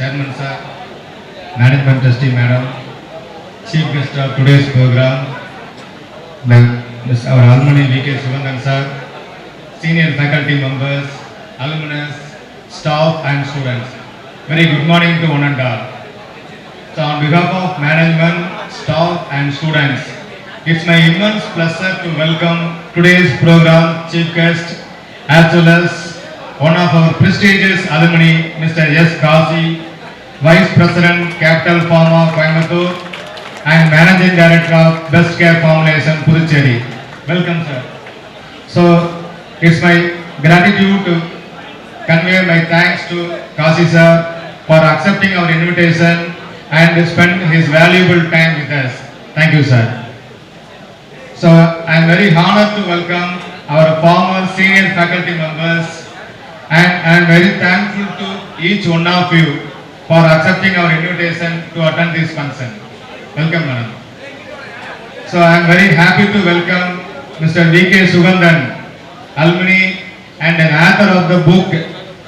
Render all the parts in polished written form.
Chairman Sir, Management Trustee Madam, Chief Guest of today's program, our alumni V.K. Sugandhan Sir, Senior Faculty Members, Alumnus, Staff and Students. Very good morning to one and all. So on behalf of Management, Staff and Students, it's my immense pleasure to welcome today's program Chief Guest as well as one of our prestigious alumni, Mr. S. Kasi, Vice President, Capital Pharma, Coimbatore, and Managing Director of Best Care Formulation, Puducherry. Welcome, sir. So, it's my gratitude to convey my thanks to Kasi sir for accepting our invitation and spend his valuable time with us. Thank you, sir. So, I am very honored to welcome our former senior faculty members, and I am very thankful to each one of you for accepting our invitation to attend this function. Welcome, madam. So I am very happy to welcome Mr. V.K. Sugandhan, alumni and an author of the book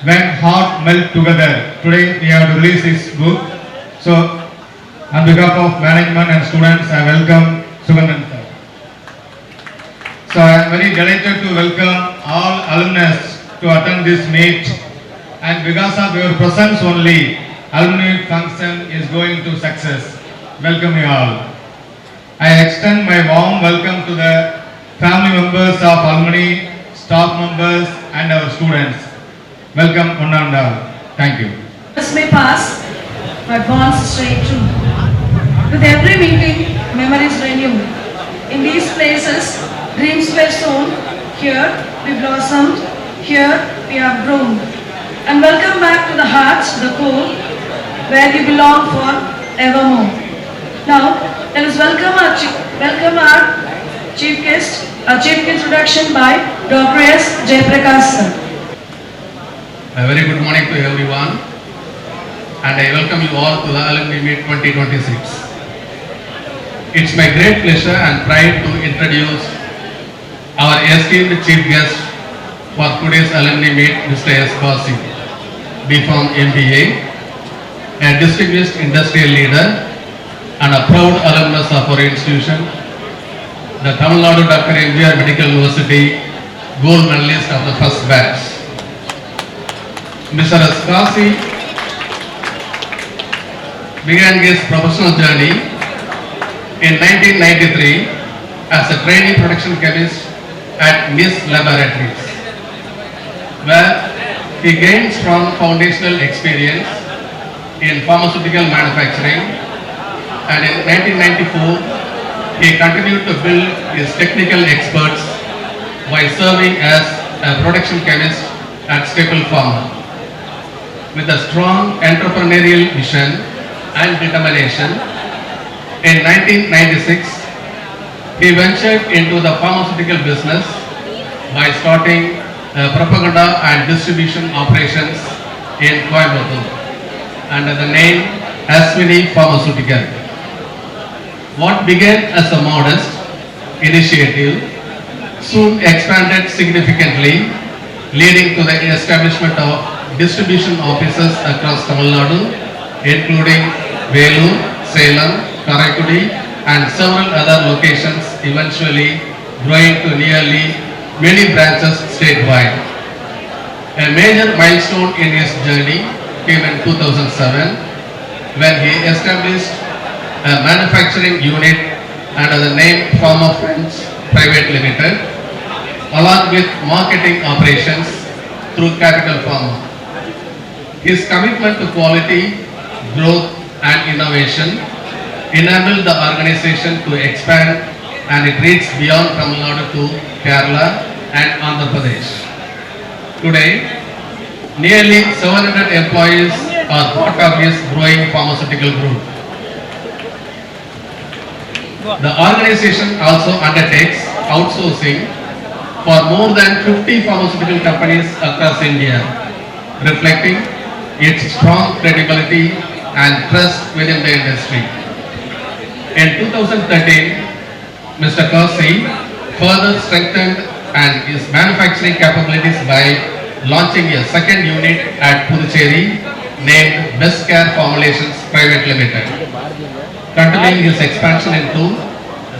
When Heart Melt Together. Today we have released this book. So on behalf of management and students, I welcome Sugandhan sir. So I am very delighted to welcome all alumnus to attend this meet, and because of your presence only, alumni function is going to success. Welcome you all. I extend my warm welcome to the family members of alumni, staff members and our students. Welcome one and all. Thank you. This may pass, but bonds stay true. With every meeting, memories renew. In these places, dreams were sown. Here we blossomed. Here we have grown. And welcome back to the hearts, the core, where you belong for evermore. Now, let us welcome our chief guest, a chief introduction by Dr. S. Jayaprakash sir. A very good morning to everyone, and I welcome you all to the Alumni Meet 2026. It's my great pleasure and pride to introduce our esteemed chief guest for today's Alumni Meet, Mr. S. Kasi, B.Pharm MBA, a distinguished industrial leader and a proud alumnus of our institution, the Tamil Nadu Dr. M.G.R. Medical University gold medalist of the first batch. Mr. S. Kasi began his professional journey in 1993 as a trainee production chemist at NIS Laboratories, where he gained strong foundational experience in pharmaceutical manufacturing, and in 1994 he continued to build his technical experts by serving as a production chemist at Staple Pharma. With a strong entrepreneurial vision and determination, in 1996 he ventured into the pharmaceutical business by starting propaganda and distribution operations in Coimbatore under the name Aswini Pharmaceutical. What began as a modest initiative soon expanded significantly, leading to the establishment of distribution offices across Tamil Nadu, including Vellore, Salem, Karaikudi and several other locations, eventually growing to nearly many branches statewide. A major milestone in his journey came in 2007 when he established a manufacturing unit under the name Pharma Friends Private Limited, along with marketing operations through Capital Pharma. His commitment to quality, growth and innovation enabled the organization to expand, and it reached beyond Tamil Nadu to Kerala and Andhra Pradesh. Today, nearly 700 employees are part of his growing pharmaceutical group. The organization also undertakes outsourcing for more than 50 pharmaceutical companies across India, reflecting its strong credibility and trust within the industry. In 2013, Mr. Kasi further strengthened and his manufacturing capabilities by launching a second unit at Puducherry, named Best Care Formulations Private Limited. Continuing his expansion into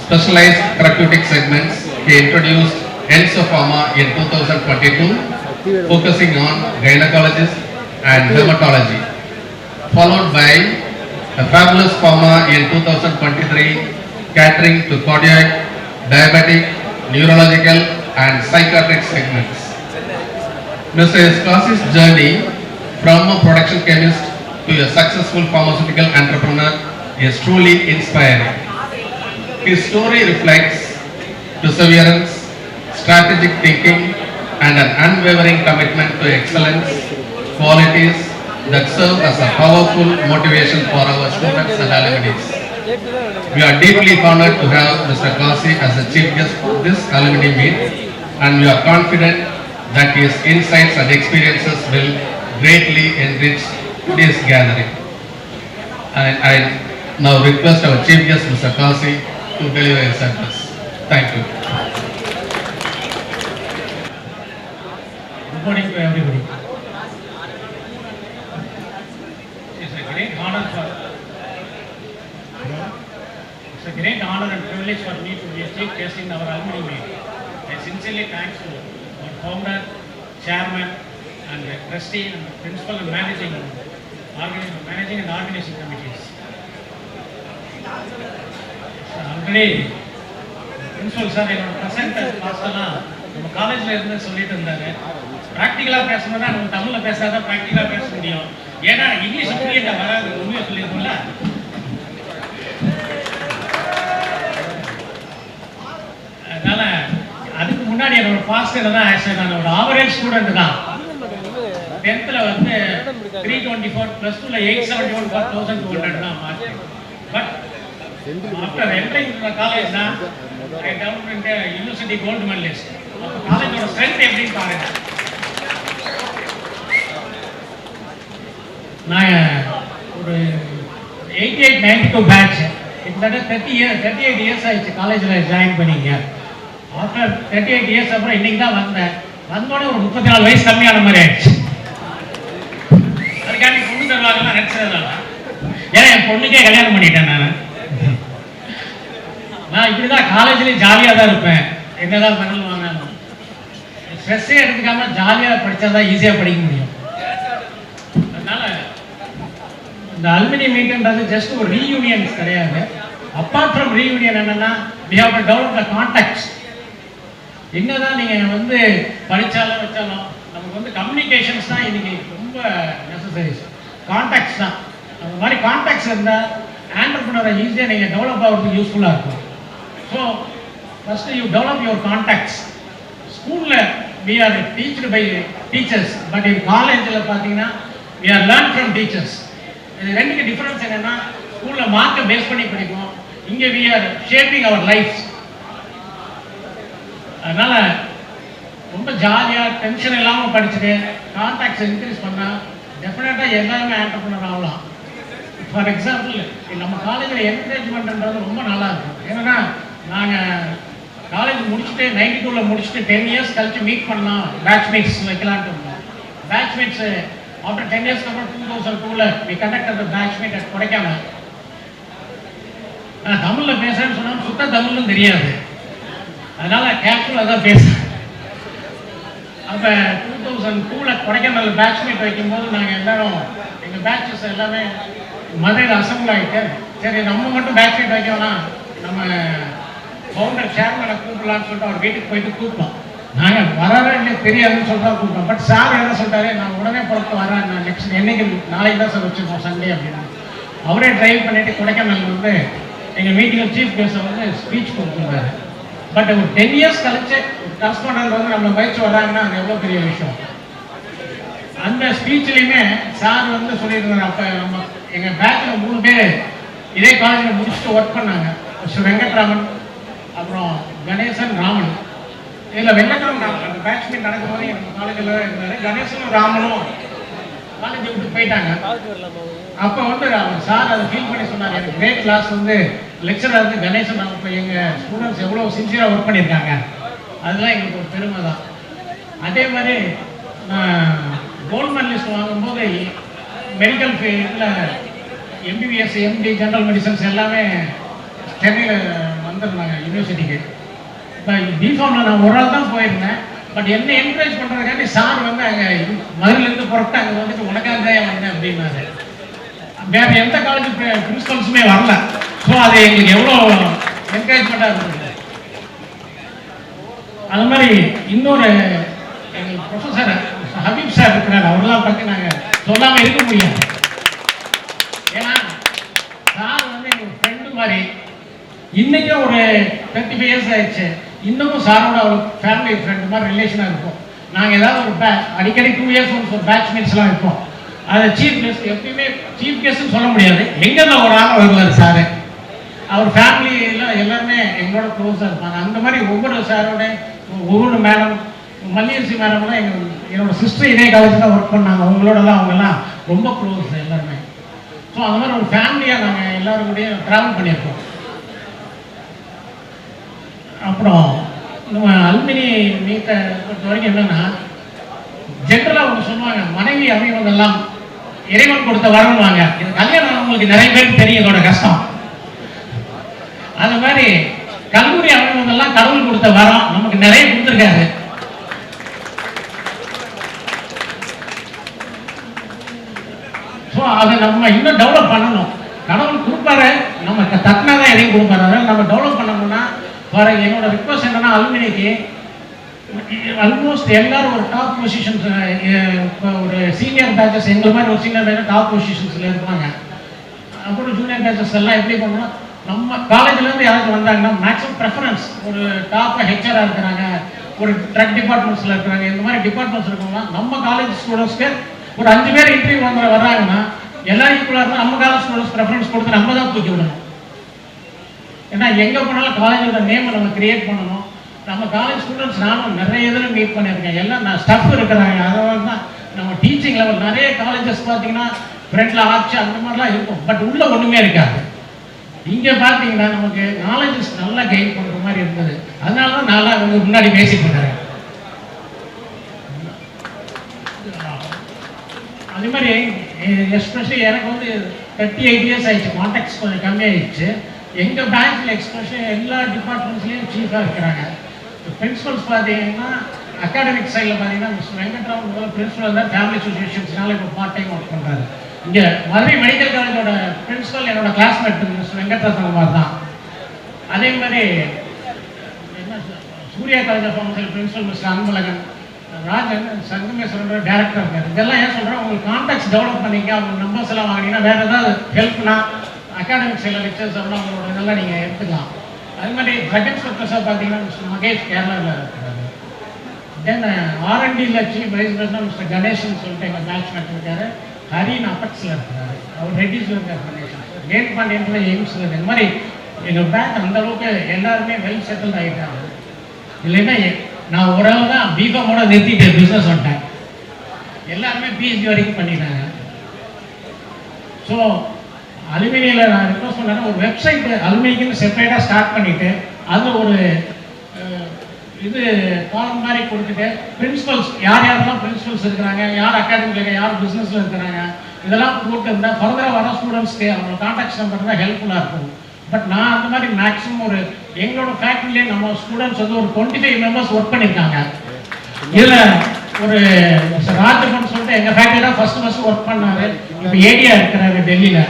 specialized therapeutic segments, he introduced Enso Pharma in 2022, focusing on gynecologists and dermatology, followed by a Fabulous Pharma in 2023, catering to cardiac, diabetic, neurological and psychiatric segments. Mr. Eskasi's journey from a production chemist to a successful pharmaceutical entrepreneur is truly inspiring. His story reflects perseverance, strategic thinking and an unwavering commitment to excellence, qualities that serve as a powerful motivation for our students and alumni. We are deeply honored to have Mr. Kasi as the chief guest of this alumni meet, and we are confident that his insights and experiences will greatly enrich this gathering. And I now request our chief guest, Mr. Kasi, to deliver his address. Thank you. Good morning to everybody. It's a great honor and privilege for me to be a chief guest in our alumni meet. I sincerely thank to our founder, chairman, and the trustee, and the principal and managing and organizing committees. Already, principal sir, present பார்த்தலாம் நம்ம காலேஜ்ல இருந்து சொல்லிட்டு இருந்தாரு, பிராக்டிகலா பேசணும்னா நம்ம தமிழ்ல பேசாதான் பிராக்டிகலா பேச முடியும். ஏன்னா இங்கிலீஷ் புரியல வராது, உண்மையை சொல்லியிருக்கோம்ல. அதனால அதுக்கு முன்னாடி என்னோட பாஸ்ட் என்னதான் ஆக்சுவலி நான் ஒரு ஆவரேஜ் ஸ்டூடெண்ட் தான். 10th வந்து 324, +2ல 871 for 1200 தான் mark. But after entering college தான் I down in university gold medalist. காலேஜோட ஸ்ட்ரென்த் எப்படின்னு பாருங்க. நான் ஒரு 88-92 பேட்ச், கிட்டத்தட்ட 38 இயர்ஸ் ஆயிடுச்சு காலேஜில் ஜாயின் பண்ணிங்க. ஆஃப்டர் 38 இயர்ஸ் அப்புறம் இன்னைக்கு தான் வந்தேன். வந்தோடனே ஒரு 34 வயசு கம்மியான மாதிரி ஆயிடுச்சு. அதுக்காண்டி பொண்ணு தருவாங்கலாம் நினச்சதுனால, ஏன்னா என் பொண்ணுக்கே கல்யாணம் பண்ணிட்டேன். நான் இப்படிதான் காலேஜ்லேயும் ஜாலியாக தான் இருப்பேன். என்னதான் பண்ணலாம் வாங்கினாலும் ஸ்ட்ரெஸ்ஸே எடுத்துக்காம ஜாலியாக படித்தா தான் ஈஸியாக படிக்க முடியும். அதனால இந்த அலுமினி மீட்ன்றது ஜஸ்ட் ஒரு ரீயூனியன்ஸ் கிடையாது. அப்பார்ட் ஃப்ரம் ரீயூனியன் என்னன்னா, we have to develop the context. என்னதான் நீங்கள் வந்து படித்தாலும் வச்சாலும் நமக்கு வந்து கம்யூனிகேஷன்ஸ் தான் இன்னைக்கு ரொம்ப நெசசரிஸ். கான்டாக்ட்ஸ் தான். அந்த மாதிரி கான்டாக்ட்ஸ் இருந்தால் ஆண்டர்ப்ரனரை ஈஸியாக நீங்கள் டெவலப் ஆகிறதுக்கு யூஸ்ஃபுல்லாக இருக்கும். So first you develop your contacts. ஸ்கூலில் we are teached by teachers, but in காலேஜில் பார்த்தீங்கன்னா we are learned from teachers. இது ரெண்டுக்கு டிஃபரன்ஸ் என்னென்னா, ஸ்கூலில் மார்க்கை பேஸ் பண்ணி படிப்போம், இங்கே we are shaping our lives. அதனால் ரொம்ப ஜாலியாக டென்ஷன் இல்லாமல் படிச்சுட்டு கான்டாக்ட்ஸ் இன்க்ரீஸ் பண்ணால் டெஃபினட்டாக எல்லாருமே ஆண்டர்ப்ரனர் ஆகலாம். ஃபார் எக்ஸாம்பிள், நம்ம காலேஜில் என்கரேஜ்மெண்ட்ன்றது ரொம்ப நல்லா இருக்கும். ஏன்னா நாங்கள் காலேஜ் முடிச்சுட்டு 92ல் முடிச்சுட்டு 10 இயர்ஸ் கழிச்சு மீட் பண்ணலாம், பேட்ச்மேட்ஸ் வைக்கலான்ட்டு இருந்தோம். பேட்ச்மேட்ஸு ஆஃப்டர் 10 இயர்ஸ்க்கு அப்புறம் 2002ல் we conducted the batchmate at Kodaikanal. நான் தமிழில் பேசுகிறேன்னு சொன்னால் சுத்த தமிழ்னு தெரியாது, அதனால் கேஷுவலாக தான் பேசுகிறேன். அப்போ 2002ல் கொடைக்கானல் பேட்ச்மேட் வைக்கும்போது நாங்கள் எல்லாரும் எங்கள் பேட்சஸ் எல்லாமே மதுரையில் அசம்பிள் ஆகிட்டு, சரி நம்ம மட்டும் பேட்ச்மேட் வைக்கலாம், நம்ம ஃபவுண்டர் சேர்மனை கூப்பிடலான்னு சொல்லிட்டு அவர் வீட்டுக்கு போயிட்டு கூப்பிட்டோம். நாங்கள் வராரா இல்லை தெரியாதுன்னு சொல்லிட்டு தான் கூப்பிட்டோம். பட் சார் என்ன சொல்லிட்டாரு, நான் உடனே புறத்து வரேன், நான் நெக்ஸ்ட் என்னைக்கு நாளைக்கு தான் சார் வச்சுருக்கோம் சண்டே அப்படின்னு. அவரே டிரைவ் பண்ணிவிட்டு கொடைக்கானல் வந்து எங்கள் மீட்டிங்கில் சீஃப் கெஸ்ட்டை வந்து ஸ்பீச் கொடுத்துருந்தாரு. பட் ஒரு 10 இயர்ஸ் கழிச்சு ஒரு கரஸ்பாண்டன்ட் வந்து நம்மளை பயிற்சி வர்றாங்கன்னா அது எவ்வளோ பெரிய விஷயம். அந்த ஸ்பீச்லேயுமே சார் வந்து சொல்லியிருந்தார், அப்போ நம்ம எங்கள் பேட்சில் 3 பேர் இதே காலேஜில் முடிச்சுட்டு ஒர்க் பண்ணாங்க. மிஸ்டர் வெங்கட்ராமன், அப்புறம் கணேசன், ராமன். இதில் வெங்கட்ராமன் அந்த பேட்ச்மேட் நடக்கும்போது எங்கள் காலேஜில் இருந்தார். கணேசனும் ராமனும் காலேஜை விட்டு போயிட்டாங்க. அப்போ வந்து அவர் சார் அதை ஃபீல் பண்ணி சொன்னார், எனக்கு கிரேட் கிளாஸ் வந்து லெக்சராக வந்து கணேசன், இப்போ எங்கள் ஸ்டூடெண்ட்ஸ் எவ்வளோ சின்சியராக ஒர்க் பண்ணியிருக்காங்க, அதெல்லாம் எங்களுக்கு ஒரு பெருமை தான். அதே மாதிரி கோல்ட் மெடலிஸ்ட் வாங்கும்போது மெடிக்கல் ஃபீல்டில் எம்பிபிஎஸ், எம்டி, ஜென்ரல் மெடிசன்ஸ் எல்லாமே சென்னையில் வந்திருந்தாங்க யூனிவர்சிட்டிக்கு. இப்போ பிஃபார்மில் நான் ஒரு ஆள் தான் போயிருந்தேன். பட் என்ன என்கரேஜ் பண்ணுறதுக்காண்டி சார் வந்து அங்கே மதுரையிலேருந்து புறப்பட்டு அங்கே வந்துட்டு உனக்காக தான் வந்தேன் அப்படின்னாரு. வேற எந்த காலேஜ் பிரின்சிபல்ஸுமே வரல. ஸோ அது எங்களுக்கு எவ்வளோ என்கரேஜ்மெண்ட்டாக இருந்தது. அது மாதிரி இன்னொரு எங்கள் ப்ரொஃபஸர் ஹபீப் சார் இருக்கிறார். அவரெல்லாம் பற்றி நாங்கள் சொல்லாமல் இருக்க முடியாது. ஏன்னா சார் வந்து எங்கள் ஃப்ரெண்டு மாதிரி. இன்றைக்கும் ஒரு 35 இயர்ஸ் ஆயிடுச்சு. இன்னமும் சாரோட ஒரு ஃபேமிலி ஃப்ரெண்டு மாதிரி ரிலேஷனாக இருக்கும். நாங்கள் ஏதாவது ஒரு அடிக்கடி 2 இயர்ஸ் ஒன்ஸ் ஒரு பேட்ச் மீட்ஸ்லாம் இருப்போம். அதை சீஃப் கெஸ்ட் எப்பயுமே சீஃப் கெஸ்ட்னு சொல்ல முடியாது. எங்கேருந்து ஒரு ஆள் வருவார் சார். அவர் ஃபேமிலியில் எல்லாருமே எங்களோட க்ளோஸாக இருப்பாங்க. அந்த மாதிரி ஒவ்வொரு சாரோட ஒவ்வொரு மேடம், மல்லியரசி மேடம்லாம் என்னோட சிஸ்டர் இதே காலேஜில் தான் ஒர்க் பண்ணாங்க. அவங்களோடலாம் அவங்கெல்லாம் ரொம்ப க்ளோஸ் எல்லாருமே. ஸோ அந்த மாதிரி ஒரு ஃபேமிலியாக நாங்கள் எல்லோரும் கூட ட்ராவல் பண்ணியிருக்கோம். அப்புறம் நம்ம அலுமினி மீட்டை பொறுத்த வரைக்கும் என்னென்னா, ஜென்ரலாக ஒன்று சொல்லுவாங்க, மனைவி அமைவதெல்லாம் இறைவன் கொடுத்த வரணுவாங்க. இது கல்யாணம் உங்களுக்கு நிறைய பேருக்கு தெரியும் இதோட கஷ்டம். அது மாதிரி கல்லூரி அமைவதெல்லாம் கடவுள் கொடுத்த வரம். நமக்கு நிறைய கொடுத்துருக்காரு. ஸோ அதை நம்ம இன்னும் டெவலப் பண்ணணும். கடவுள் கொடுப்பாரு, நம்ம தட்டினா தான் எதையும் கொடுப்பாரு. அதனால் நம்ம டெவலப் பண்ணணும்னா வர என்னோட ரிக்வஸ்ட் என்னன்னா, அலுமினிக்கு ஆல்மோஸ்ட் எல்லாரும் ஒரு டாப் பொசிஷன்ஸ், இப்போ ஒரு சீனியர் பேச்சஸ் எங்கள் மாதிரி ஒரு சீனியர் பேச்சஸ் டாப் பொசிஷன்ஸில் இருப்பாங்க. அப்புறம் ஜூனியர் பேச்சஸ் எல்லாம் எப்படி பண்ணணும், நம்ம காலேஜ்லேருந்து யாராச்சும் வந்தாங்கன்னா மேக்ஸிமம் ப்ரெஃபரன்ஸ் ஒரு டாப்பாக ஹெச்ஆராக இருக்கிறாங்க, ஒரு ட்ரக் டிபார்ட்மெண்ட்ஸில் இருக்கிறாங்க. இந்த மாதிரி டிபார்ட்மெண்ட்ஸ் இருக்கவங்க நம்ம காலேஜ் ஸ்டூடெண்ட்ஸ்க்கு ஒரு 5 பேர் இன்டர்வியூ வர்றாங்கன்னா எல்லாரும் ஈக்குவலாக இருந்தால் நம்ம காலேஜ் ஸ்டூடெண்ட்ஸ் ப்ரெஃபரன்ஸ் கொடுத்து நம்ம தான் தூக்கி விடணும். ஏன்னா எங்கே போனாலும் காலேஜோட நேமை நம்ம கிரியேட் பண்ணணும். நம்ம காலேஜ் ஸ்டூடெண்ட்ஸ் நானும் நிறைய இதில் மீட் பண்ணியிருக்கேன். எல்லாம் நான் ஸ்டஃப் இருக்கிறாங்க. அதனால தான் நம்ம டீச்சிங் லெவல் நிறைய காலேஜஸ் பார்த்தீங்கன்னா ஃப்ரெண்டில் ஆச்சு அந்த மாதிரிலாம் இருக்கும். பட் உள்ளே ஒன்றுமே இருக்காது. இங்கே பார்த்தீங்கன்னா நமக்கு நாலேஜஸ் நல்லா கெயின் பண்ணுற மாதிரி இருந்தது. அதனால தான் நல்லா அவங்க முன்னாடி பேசிட்டு இருக்கிறேன். அதே மாதிரி எஸ்பெஷலி எனக்கு வந்து 38 இயர்ஸ் ஆயிடுச்சு. கான்டாக்ட்ஸ் கொஞ்சம் கம்மியாகிடுச்சு. எங்கள் பேங்க்கில் எக்ஸ்பெஷலி எல்லா டிபார்ட்மெண்ட்ஸ்லேயும் சீஃபாக இருக்கிறாங்க. பிரின்சிபல்ஸ் பார்த்தீங்கன்னா அகாடமிக் சைடில் பார்த்தீங்கன்னா மிஸ்டர் வெங்கட்ராமன் முதல்ல பிரின்சிபல் இருந்தால் ஃபேமிலி அசோசியேஷன்ஸ்னால இப்போ பார்ட் டைம் ஒர்க் பண்ணுறாரு. இங்கே மதுரை மெடிக்கல் காலேஜோட பிரின்சிபல் என்னோட கிளாஸ்மேட் மிஸ்டர் வெங்கட்ராமன் தான். அதே மாதிரி என்ன Surya college of pharmacy principal mister Anbazhagan, Rajan சங்கமேஸ்வரோட டேரக்டர் இருக்காரு. இதெல்லாம் ஏன் சொல்கிறேன், உங்களுக்கு கான்டாக்ட்ஸ் டெவலப் பண்ணிக்க, அவங்க நம்பர்ஸ் எல்லாம் வாங்கினீங்கன்னா வேறு ஏதாவது ஹெல்ப்னா அகாடமிக் சைடில் லெக்சர்ஸ் அப்படின்னா அவங்களோட இதெல்லாம் நீங்கள் எடுத்துக்கலாம். அது மாதிரி செகண்ட் ப்ரொஃபஸர் பார்த்தீங்கன்னா மிஸ்டர் மகேஷ் கேரளாவில் இருக்கிறாரு. தென் R&Dயில் chief vice president mister Ganesan சொல்லிட்டு எங்கள் பேட்ச்மேட் இருக்காரு. ஹரின் அப்பக்ஸில் இருக்கிறாரு. அவர் ரெட்டிஸில் இருக்கார். கேட் பாண்டியன்ல எய்ம்ஸில் இந்த மாதிரி எங்கள் பேங்க் அந்தளவுக்கு எல்லாருமே வெல் செட்டில்ட் ஆகிட்டாங்க. இல்லைன்னா நான் ஓரளவு தான் பிகாமோட நிறுத்திட்டேன், பிஸ்னஸ் வந்துட்டேன். எல்லாருமே பிஹெச்டி வரைக்கும் பண்ணிட்டாங்க. ஸோ அலுமினியில் நான் ரிக்வஸ்ட் பண்ணேன்னா ஒரு வெப்சைட் அலுமினிக்குன்னு செப்பரேட்டாக ஸ்டார்ட் பண்ணிவிட்டு அதில் ஒரு இது காலம் மாதிரி கொடுத்துட்டு பிரின்சிபல்ஸ் யார் யாரெல்லாம் பிரின்சிபல்ஸ் இருக்கிறாங்க, யார் அகாடமியில் இருக்காங்க, யார் பிஸ்னஸில் இருக்கிறாங்க, இதெல்லாம் போட்டு இருந்தால் ஃபர்தராக வர ஸ்டூடெண்ட்ஸ்க்கு அவங்க கான்டாக்ட்ஸ் நம்பர் தான் ஹெல்ப்ஃபுல்லாக இருக்கும். பட் நான் அந்த மாதிரி மேக்ஸிமம் ஒரு எங்களோட ஃபேக்ட்ரியிலே நம்ம ஸ்டூடெண்ட்ஸ் வந்து ஒரு 25 மெம்பர்ஸ் ஒர்க் பண்ணியிருக்காங்க. இதில் ஒரு ராஜபன் சொல்லிட்டு எங்கள் ஃபேக்ட்ரி தான் ஃபர்ஸ்ட் ஒர்க் பண்ணாரு. இப்போ ஏடியா இருக்கிறாரு டெல்லியில்.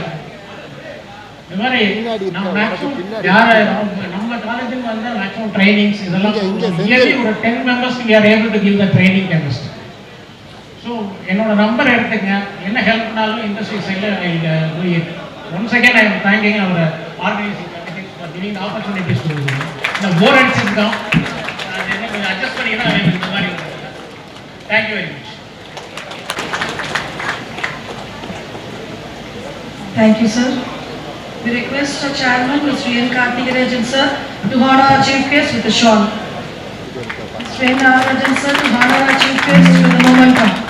இது மாதிரி நம்ம மேக்ஸிமம் யாரை நம்ம காலேஜுக்கு வந்து மேக்ஸிமம் ட்ரைனிங்ஸ் இதெல்லாம் இயர்லி ஒரு 10 மெம்பர்ஸ்க்கு we are able to give the training chemist. So என்னோட நம்பர் எடுத்துங்க, என்ன ஹெல்ப்னாலும் இண்டஸ்ட்ரி சைடில் once again I am thanking our organising committee for giving opportunities to இந்த போர் அண்ட் சிங்கம் கொஞ்சம் அட்ஜஸ்ட் பண்ணிங்கன்னா இந்த மாதிரி thank you very much. Thank you, sir. We request our chairman, Mr. N. Karthikarajan sir, to honor our chief guest with a shawl. Mr. N. Karthikarajan sir, to honor our chief guest with a momentum.